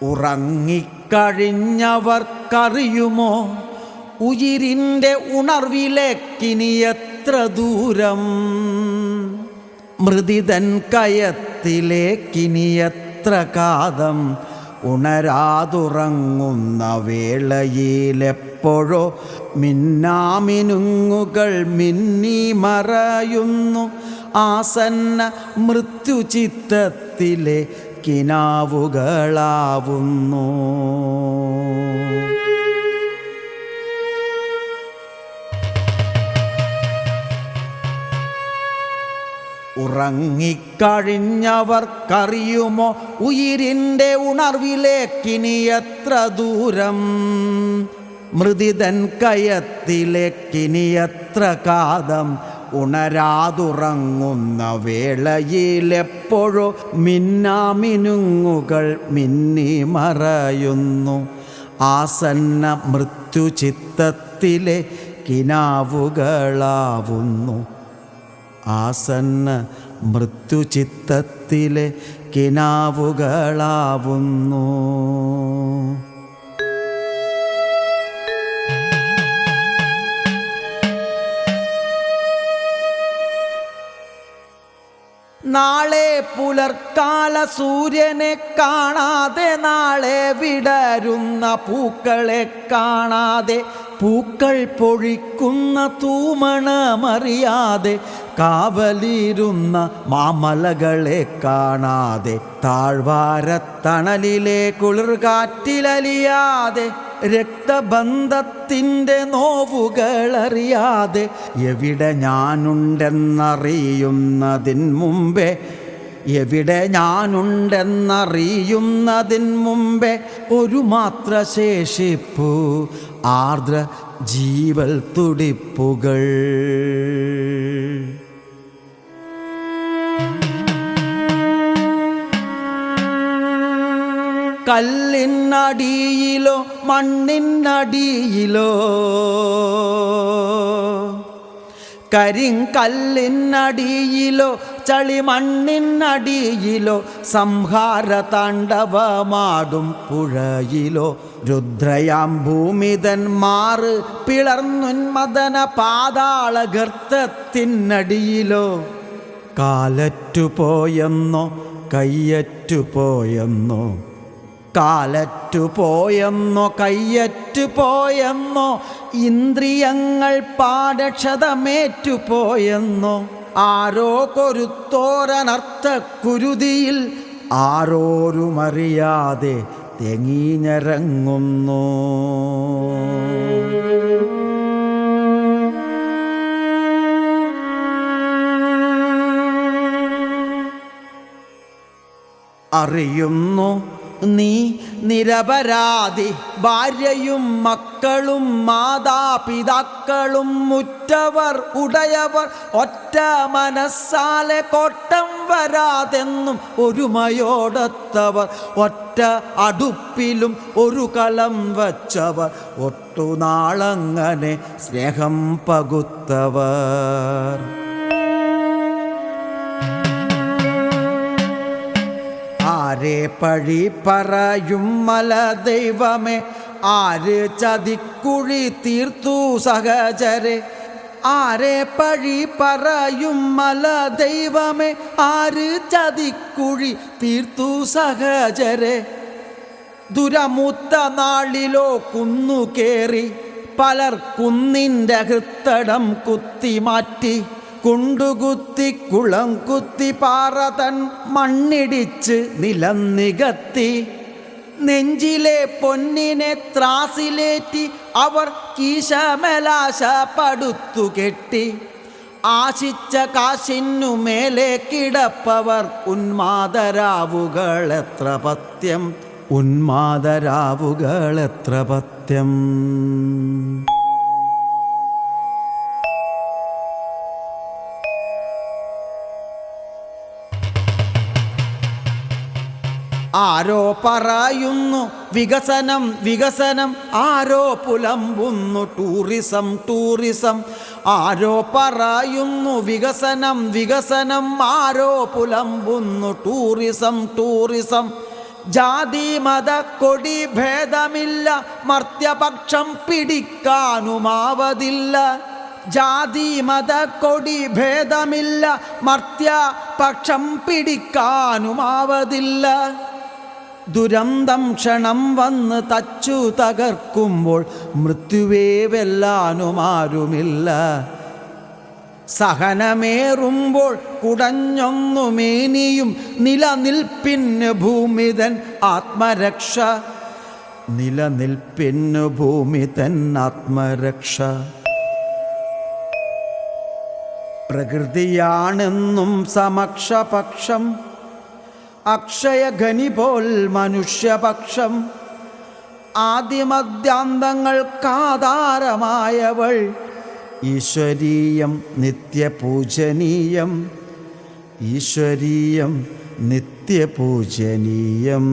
ഉറങ്ങിക്കഴിഞ്ഞവർക്കറിയുമോ ഉയിരിൻ്റെ ഉണർവിലേക്കിനിയെത്ര ദൂരം? മൃതിതൻ കയത്തിലേക്കിനിയെത്ര കാതം? ഉണരാതുറങ്ങുന്ന വേളയിലെപ്പോഴോ മിന്നാമിനുങ്ങുകൾ മിന്നി മറയുന്നു. ആസന്ന മൃത്യുചിത്തത്തിലെ കിനാവുകളാവുന്നു. ഉറങ്ങിക്കഴിഞ്ഞവർക്കറിയുമോ ഉയിരിൻ്റെ ഉണർവിലേക്കിനിയെത്ര ദൂരം? മൃതിതൻ കയത്തിലേക്കിനിയെത്ര കാതം? ഉണരാതുറങ്ങുന്ന വേളയിലെപ്പോഴോ മിന്നാമിനുങ്ങുകൾ മിന്നി മറയുന്നു. ആസന്ന മൃത്യുചിത്തത്തിലെ കിനാവുകളാവുന്നു. ആസന്ന മൃത്യുചിത്തത്തിലെ കിനാവുകളാവുന്നു. നാളെ പുലർക്കാല സൂര്യനെ കാണാതെ, നാളെ വിടരുന്ന പൂക്കളെ കാണാതെ, പൂക്കൾ പൊഴിക്കുന്ന തൂമണമറിയാതെ, കാവലിരുന്ന മാമലകളെ കാണാതെ, താഴ്വാരത്തണലിലെ കുളിർകാറ്റിലലിയാതെ, രക്തബന്ധത്തിൻ്റെ നോവുകളറിയാതെ, എവിടെ ഞാനുണ്ടെന്നറിയുന്നതിൻ മുമ്പേ, എവിടെ ഞാനുണ്ടെന്നറിയുന്നതിൻ മുമ്പേ, ഒരു മാത്ര ശേഷിപ്പു ആർദ്ര ജീവൽ തുടിപ്പുകൾ. കല്ലിനടിയിലോ മണ്ണിനടിയിലോ, കരിങ്കല്ലിനടിയിലോ ചളിമണ്ണിനടിയിലോ, സംഹാര താണ്ഡവമാടും പുഴയിലോ, രുദ്രയാം ഭൂമിതൻ മാറ് പിളർന്നുന്മദന പാതാള ഗർത്തത്തിനടിയിലോ, കാലറ്റുപോയെന്നോ കയ്യറ്റുപോയെന്നോ, കാലറ്റുപോയെന്നോ കയ്യറ്റുപോയെന്നോ, ഇന്ദ്രിയങ്ങൾ പാടക്ഷതമേറ്റുപോയെന്നോ, ആരോ കൊരുത്തോരനർത്ഥ കുരുതിയിൽ ആരോരുമറിയാതെ തെങ്ങിഞ്ഞിറങ്ങുന്നു. അറിയുന്നു നീ നിരപരാധി, ഭാര്യയും മക്കളും മാതാപിതാക്കളും മുറ്റവർ ഉടയവർ, ഒറ്റ മനസ്സാലെ കോട്ടം വരാതെന്നും ഒരുമയോടൊത്തവർ, ഒറ്റ അടുപ്പിലും ഒരു കലം വച്ചവർ, ഒട്ടുനാളങ്ങനെ സ്നേഹം പകുത്തവർ. ആരെ പഴി പറയും മല ദൈവമേ, ആര് ചതിക്കുഴി തീർത്തു സഹചരെ, ആരെ പഴി പറയും മല ദൈവമേ, ആര് ചതിക്കുഴി തീർത്തു സഹചരെ. ദുരമൂത്ത നാളിലോ കുന്നുകേറി പലർ കുന്നിൻ്റെ ഹൃത്തടം കുത്തിമാറ്റി, കുണ്ടുകുത്തി കുളം കുത്തി പാറ തൻ മണ്ണിടിച്ച് നിലം നികത്തി, നെഞ്ചിലെ പൊന്നിനെ ത്രാസിലേറ്റി അവർ കീശമലാശ പടുത്തു കെട്ടി, ആശിച്ച കാശിനു മേലെ കിടപ്പവർ ഉന്മാദരാവുകൾ എത്ര പത്യം, ഉന്മാദരാവുകൾ എത്ര പത്യം. ആരോ പറയുന്നു വികസനം വികസനം, ആരോ പുലമ്പുന്നു ടൂറിസം ടൂറിസം, ആരോ പറയുന്നു വികസനം വികസനം, ആരോ പുലമ്പുന്നു ടൂറിസം ടൂറിസം. ജാതി മത കൊടി ഭേദമില്ല, മർത്യപക്ഷം പിടിക്കാനുമാവതില്ല. ജാതി മത കൊടി ഭേദമില്ല, മർത്യപക്ഷം പിടിക്കാനുമാവതില്ല. ദുരന്തം ക്ഷണം വന്ന് തച്ചു തകർക്കുമ്പോൾ മൃത്യുവേ വെല്ലാനുമാരുമില്ല. സഹനമേറുമ്പോൾ കുടഞ്ഞൊന്നു മേനിയും നിലനിൽപ്പിന് ഭൂമിതൻ ആത്മരക്ഷ. നിലനിൽപ്പിന് ഭൂമിതൻ ആത്മരക്ഷ. പ്രകൃതിയാണെന്നും സമക്ഷപക്ഷം, അക്ഷയഖനി പോൽ മനുഷ്യപക്ഷം. ആദിമധ്യാന്തങ്ങൾക്കാധാരമായവൾ ഈശ്വരീയം നിത്യപൂജനീയം. ഈശ്വരീയം നിത്യപൂജനീയം.